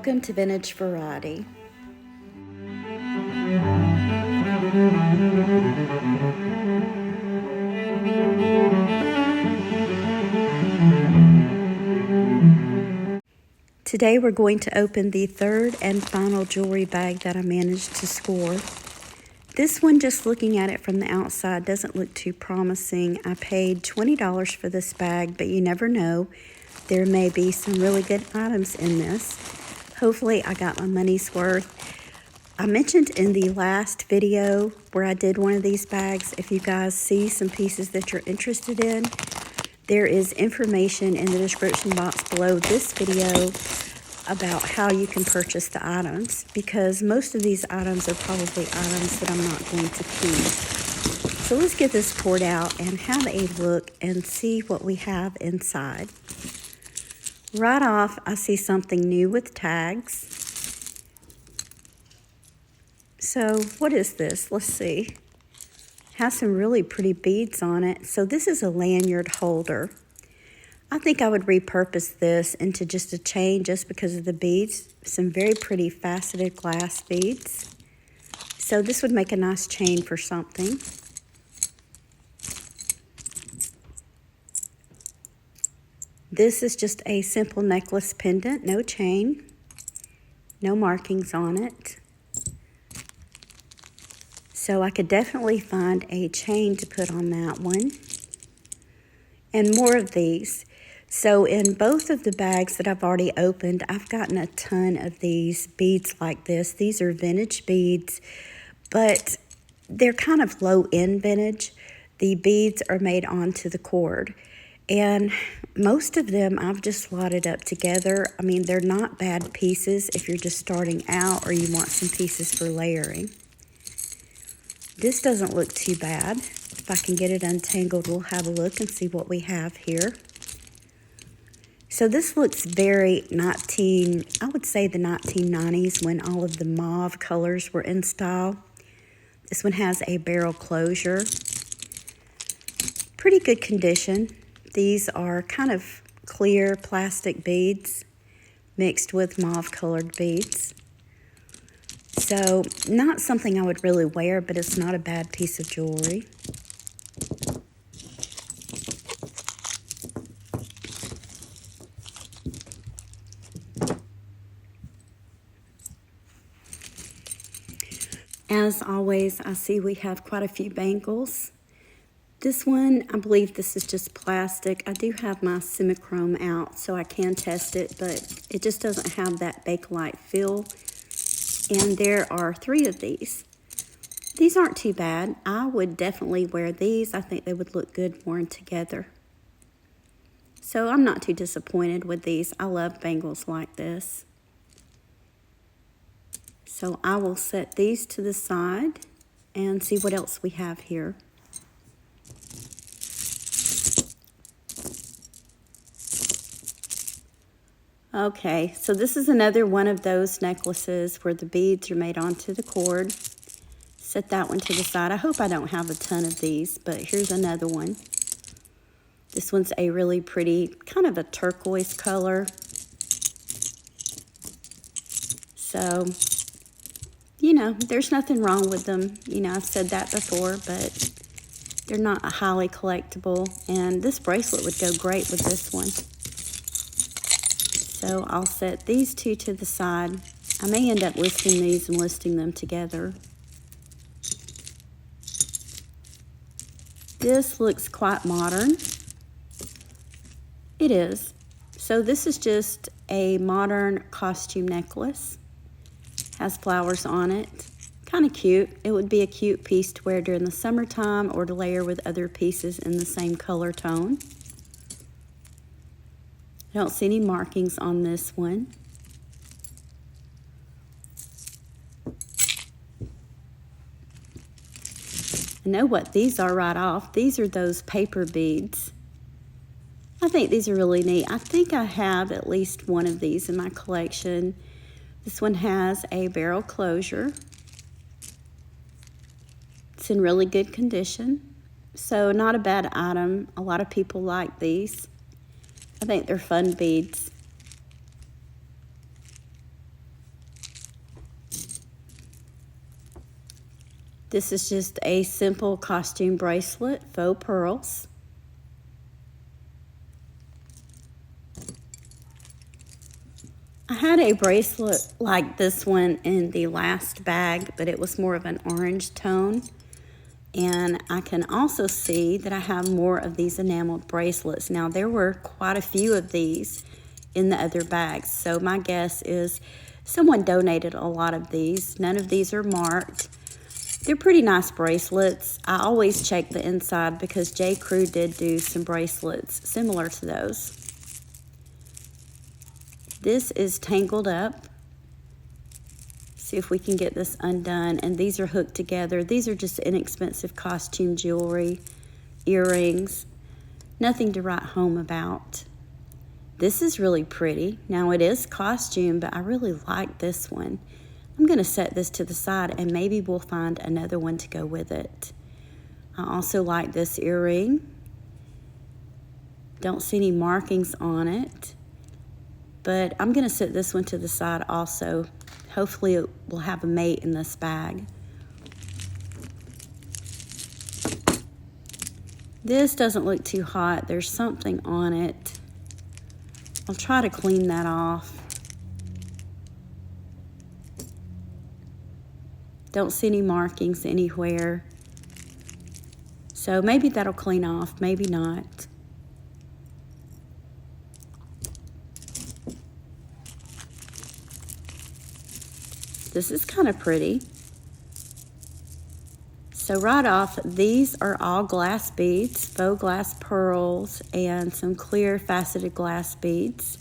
Welcome to Vintage Variety. Today we're going to open the third and final jewelry bag that I managed to score. This one, just looking at it from the outside, doesn't look too promising. I paid $20 for this bag, but you never know. There may be some really good items in this. Hopefully I got my money's worth. I mentioned in the last video where I did one of these bags, if you guys see some pieces that you're interested in, there is information in the description box below this video about how you can purchase the items, because most of these items are probably items that I'm not going to keep. So let's get this poured out and have a look and see what we have inside. Right off, I see something new with tags. So what is this? Let's see. Has some really pretty beads on it. So this is a lanyard holder. I think I would repurpose this into just a chain just because of the beads. Some very pretty faceted glass beads. So this would make a nice chain for something. This is just a simple necklace pendant, no chain, no markings on it. So I could definitely find a chain to put on that one. And more of these. So in both of the bags that I've already opened, I've gotten a ton of these beads like this. These are vintage beads, but they're kind of low-end vintage. The beads are made onto the cord. And most of them I've just slotted up together. I mean, they're not bad pieces if you're just starting out or you want some pieces for layering. This doesn't look too bad. If I can get it untangled, we'll have a look and see what we have here. So this looks very I would say the 1990s when all of the mauve colors were in style. This one has a barrel closure. Pretty good condition. These are kind of clear plastic beads mixed with mauve colored beads. So not something I would really wear, but it's not a bad piece of jewelry. As always, I see we have quite a few bangles. This one, I believe this is just plastic. I do have my semichrome out, so I can test it, but it just doesn't have that Bakelite feel. And there are 3 of these. These aren't too bad. I would definitely wear these. I think they would look good worn together. So I'm not too disappointed with these. I love bangles like this. So I will set these to the side and see what else we have here. Okay, so this is another one of those necklaces where the beads are made onto the cord. Set that one to the side. I hope I don't have a ton of these, but here's another one. This one's a really pretty, kind of a turquoise color. So, you know, there's nothing wrong with them. You know, I've said that before, but they're not a highly collectible. And this bracelet would go great with this one. So I'll set these 2 to the side. I may end up listing these and listing them together. This looks quite modern. It is. So this is just a modern costume necklace. Has flowers on it. Kind of cute. It would be a cute piece to wear during the summertime or to layer with other pieces in the same color tone. I don't see any markings on this one. I know what these are right off. These are those paper beads. I think these are really neat. I think I have at least one of these in my collection. This one has a barrel closure. It's in really good condition. So not a bad item. A lot of people like these. I think they're fun beads. This is just a simple costume bracelet, faux pearls. I had a bracelet like this one in the last bag, but it was more of an orange tone. And I can also see that I have more of these enameled bracelets. Now, there were quite a few of these in the other bags, so my guess is someone donated a lot of these. None of these are marked. They're pretty nice bracelets. I always check the inside because J. Crew did do some bracelets similar to those. This is tangled up. See if we can get this undone. And these are hooked together. These are just inexpensive costume jewelry, earrings. Nothing to write home about. This is really pretty. Now it is costume, but I really like this one. I'm going to set this to the side and maybe we'll find another one to go with it. I also like this earring. Don't see any markings on it, but I'm going to set this one to the side also. Hopefully it will have a mate in this bag. This doesn't look too hot. There's something on it. I'll try to clean that off. Don't see any markings anywhere. So maybe that'll clean off, maybe not. This is kind of pretty. So right off, these are all glass beads, faux glass pearls, and some clear faceted glass beads.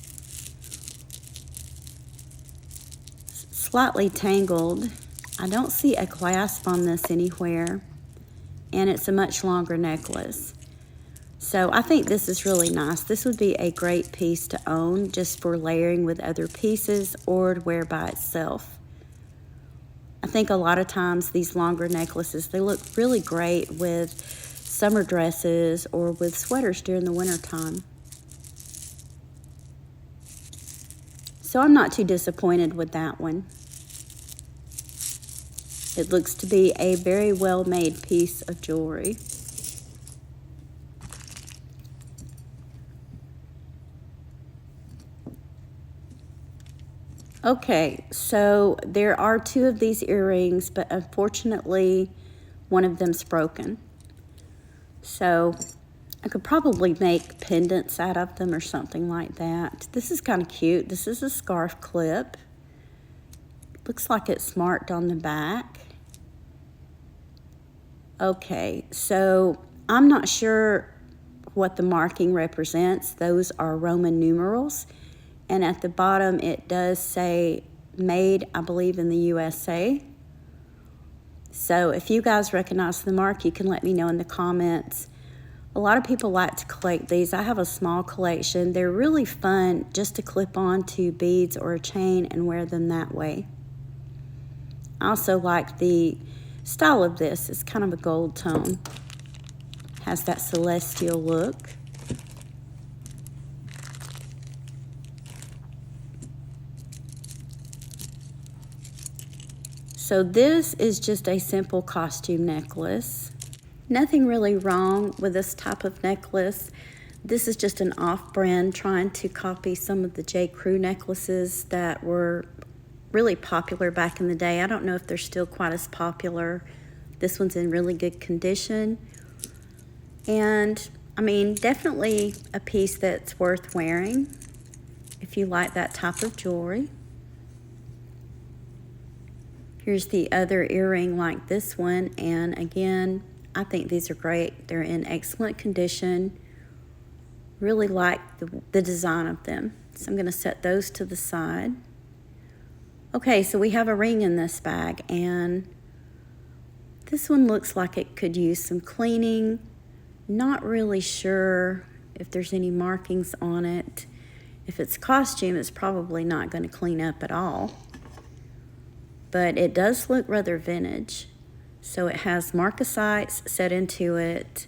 Slightly tangled. I don't see a clasp on this anywhere, and it's a much longer necklace. So I think this is really nice. This would be a great piece to own just for layering with other pieces or to wear by itself. I think a lot of times these longer necklaces, they look really great with summer dresses or with sweaters during the winter time. So I'm not too disappointed with that one. It looks to be a very well-made piece of jewelry. Okay, so there are two of these earrings, but unfortunately, one of them's broken. So I could probably make pendants out of them or something like that. This is kind of cute. This is a scarf clip. Looks like it's marked on the back. Okay, so I'm not sure what the marking represents. Those are Roman numerals. And at the bottom, it does say made, I believe, in the USA. So if you guys recognize the mark, you can let me know in the comments. A lot of people like to collect these. I have a small collection. They're really fun just to clip on to beads or a chain and wear them that way. I also like the style of this. It's kind of a gold tone. Has that celestial look. So this is just a simple costume necklace. Nothing really wrong with this type of necklace. This is just an off-brand trying to copy some of the J. Crew necklaces that were really popular back in the day. I don't know if they're still quite as popular. This one's in really good condition. And I mean, definitely a piece that's worth wearing if you like that type of jewelry. Here's the other earring like this one, and again, I think these are great. They're in excellent condition. Really like the design of them. So I'm gonna set those to the side. Okay, so we have a ring in this bag, and this one looks like it could use some cleaning. Not really sure if there's any markings on it. If it's costume, it's probably not gonna clean up at all. But it does look rather vintage. So it has marcasites set into it,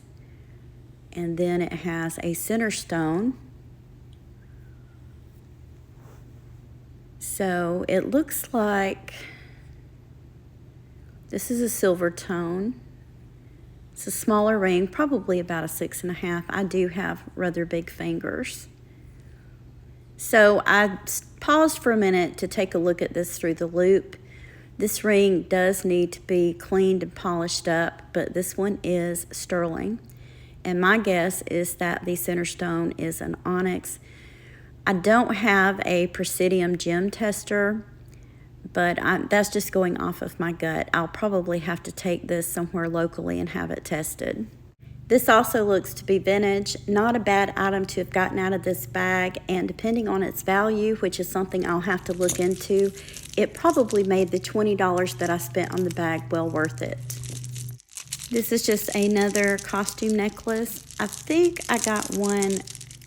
and then it has a center stone. So it looks like This is a silver tone. It's a smaller ring, probably about a 6.5. I do have rather big fingers. So I paused for a minute to take a look at this through the loop. This ring does need to be cleaned and polished up, but this one is sterling. And my guess is that the center stone is an onyx. I don't have a Presidium gem tester, but that's just going off of my gut. I'll probably have to take this somewhere locally and have it tested. This also looks to be vintage, not a bad item to have gotten out of this bag, and depending on its value, which is something I'll have to look into, it probably made the $20 that I spent on the bag well worth it. This is just another costume necklace. I think I got one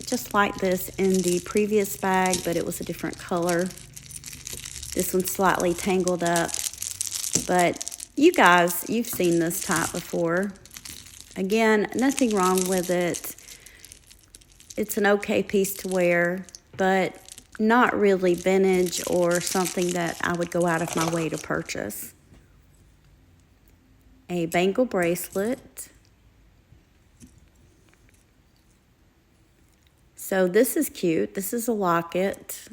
just like this in the previous bag, but it was a different color. This one's slightly tangled up, but you guys, you've seen this type before. Again, nothing wrong with it. It's an okay piece to wear, but not really vintage or something that I would go out of my way to purchase. A bangle bracelet. So this is cute. This is a locket.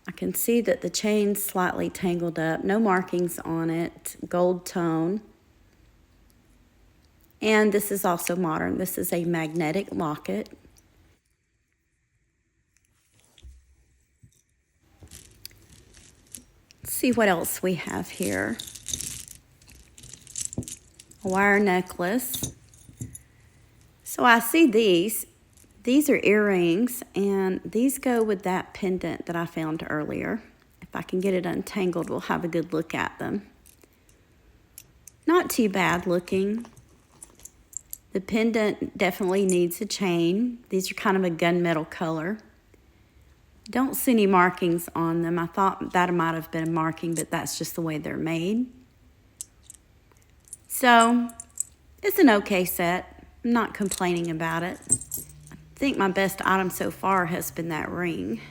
I can see that the chain's slightly tangled up. No markings on it. Gold tone. And this is also modern. This is a magnetic locket. Let's see what else we have here. A wire necklace. So I see these. These are earrings, and these go with that pendant that I found earlier. If I can get it untangled, we'll have a good look at them. Not too bad looking. The pendant definitely needs a chain. These are kind of a gunmetal color. Don't see any markings on them. I thought that might have been a marking, but that's just the way they're made. So, it's an okay set. I'm not complaining about it. I think my best item so far has been that ring.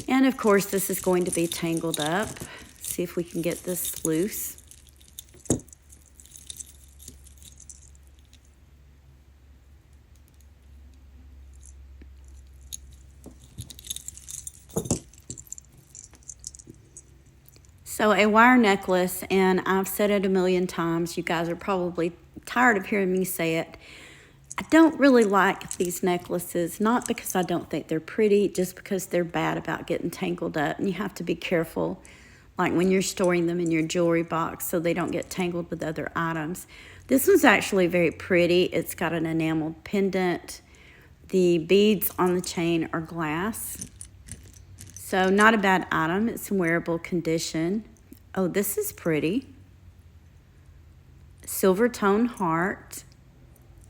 And of course, this is going to be tangled up. See if we can get this loose. So a wire necklace, and I've said it a million times. You guys are probably tired of hearing me say it. I don't really like these necklaces, not because I don't think they're pretty, just because they're bad about getting tangled up. And you have to be careful, like when you're storing them in your jewelry box so they don't get tangled with other items. This one's actually very pretty. It's got an enameled pendant. The beads on the chain are glass. So not a bad item. It's in wearable condition. Oh, this is pretty. Silver tone heart.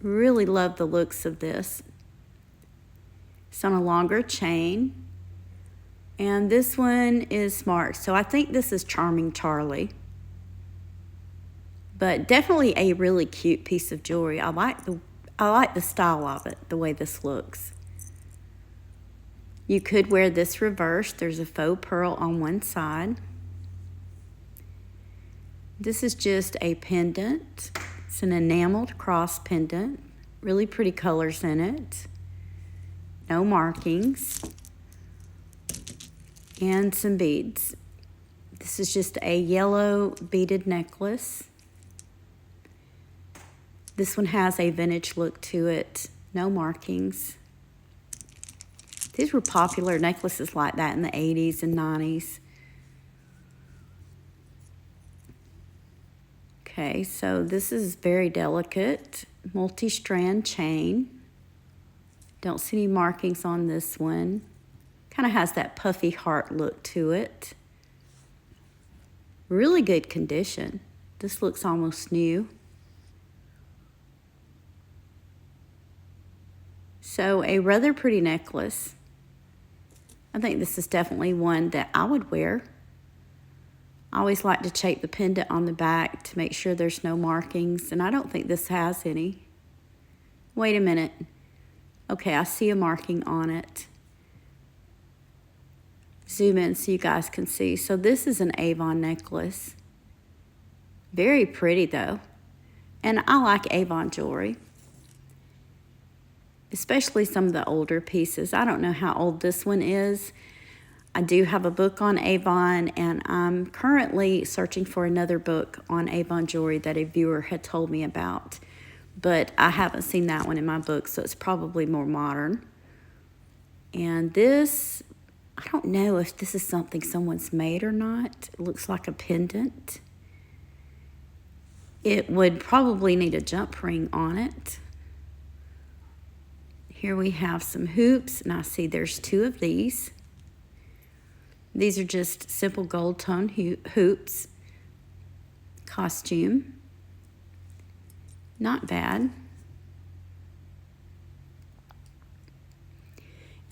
Really love the looks of this. It's on a longer chain. And this one is smart. So I think this is Charming Charlie. But definitely a really cute piece of jewelry. I like the style of it, the way this looks. You could wear this reversed. There's a faux pearl on one side. This is just a pendant. It's an enameled cross pendant. Really pretty colors in it. No markings. And some beads. This is just a yellow beaded necklace. This one has a vintage look to it. No markings. These were popular necklaces like that in the 80s and 90s. Okay, so this is very delicate. Multi-strand chain. Don't see any markings on this one. Kind of has that puffy heart look to it. Really good condition. This looks almost new. So a rather pretty necklace. I think this is definitely one that I would wear. I always like to check the pendant on the back to make sure there's no markings, and I don't think this has any. Wait a minute. Okay, I see a marking on it. Zoom in so you guys can see. So this is an Avon necklace. Very pretty though. And I like Avon jewelry, especially some of the older pieces. I don't know how old this one is. I do have a book on Avon, and I'm currently searching for another book on Avon jewelry that a viewer had told me about. But I haven't seen that one in my book, so it's probably more modern. And this, I don't know if this is something someone's made or not. It looks like a pendant. It would probably need a jump ring on it. Here we have some hoops, and I see there's 2 of these. These are just simple gold tone hoops. Costume. Not bad.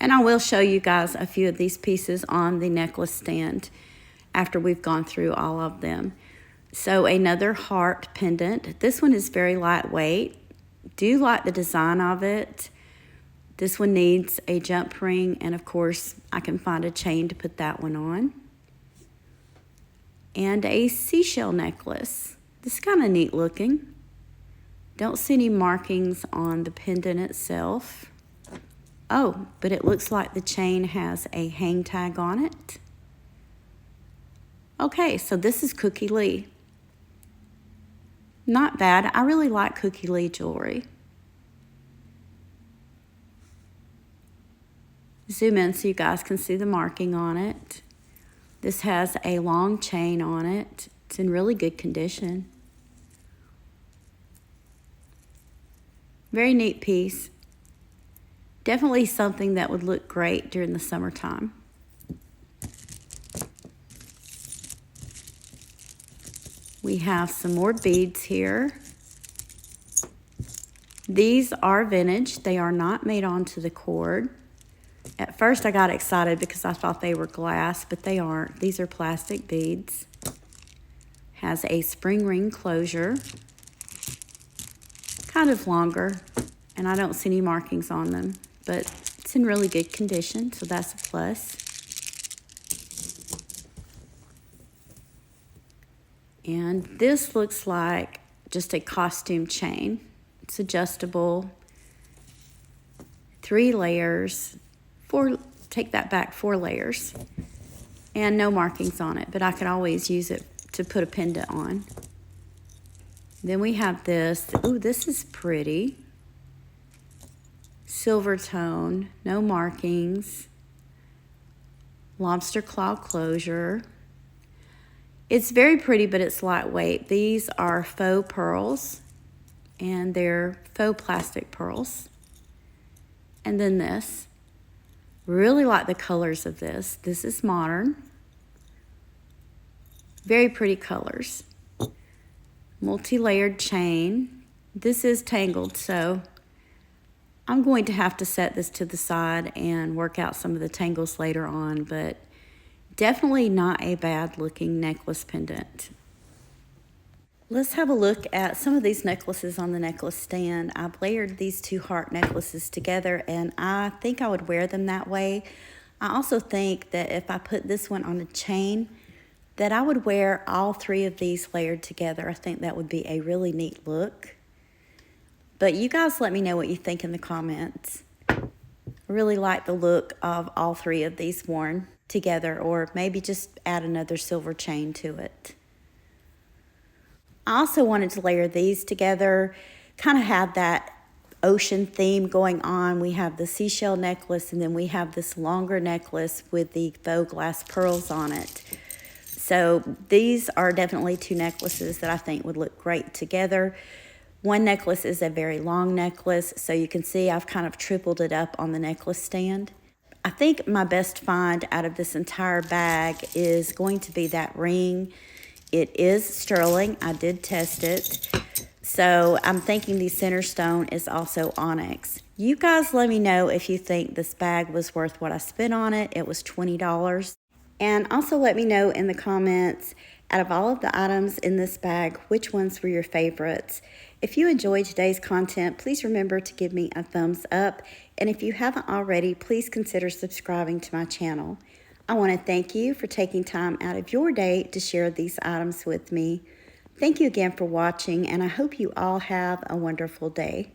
And I will show you guys a few of these pieces on the necklace stand after we've gone through all of them. So another heart pendant. This one is very lightweight. Do like the design of it. This one needs a jump ring, and of course I can find a chain to put that one on. And a seashell necklace. This is kind of neat looking. Don't see any markings on the pendant itself. Oh, but it looks like the chain has a hang tag on it. Okay, so this is Cookie Lee. Not bad. I really like Cookie Lee jewelry. Zoom in so you guys can see the marking on it. This has a long chain on it. It's in really good condition. Very neat piece. Definitely something that would look great during the summertime. We have some more beads here. These are vintage. They are not made onto the cord. At first I got excited because I thought they were glass, but they aren't. These are plastic beads. Has a spring ring closure. Kind of longer, and I don't see any markings on them, but it's in really good condition, so that's a plus. And this looks like just a costume chain. It's adjustable, 3 layers, 4, take that back, 4 layers, and no markings on it, but I could always use it to put a pendant on. Then we have this. Ooh, this is pretty. Silver tone, no markings. Lobster claw closure. It's very pretty, but it's lightweight. These are faux pearls, and they're faux plastic pearls. And then this. Really like the colors of this. This is modern. Very pretty colors. Multi-layered chain. This is tangled, so I'm going to have to set this to the side and work out some of the tangles later on, but definitely not a bad looking necklace pendant. Let's have a look at some of these necklaces on the necklace stand. I've layered these 2 heart necklaces together, and I think I would wear them that way. I also think that if I put this one on a chain, that I would wear all 3 of these layered together. I think that would be a really neat look. But you guys let me know what you think in the comments. I really like the look of all 3 of these worn together, or maybe just add another silver chain to it. I also wanted to layer these together, kind of have that ocean theme going on. We have the seashell necklace, and then we have this longer necklace with the faux glass pearls on it. So these are definitely 2 necklaces that I think would look great together. One necklace is a very long necklace, so you can see I've kind of tripled it up on the necklace stand. I think my best find out of this entire bag is going to be that ring. It is sterling. I did test it. So I'm thinking the center stone is also onyx. You guys let me know if you think this bag was worth what I spent on it. It was $20. And also let me know in the comments, out of all of the items in this bag, which ones were your favorites. If you enjoyed today's content, please remember to give me a thumbs up. And if you haven't already, please consider subscribing to my channel. I want to thank you for taking time out of your day to share these items with me. Thank you again for watching, and I hope you all have a wonderful day.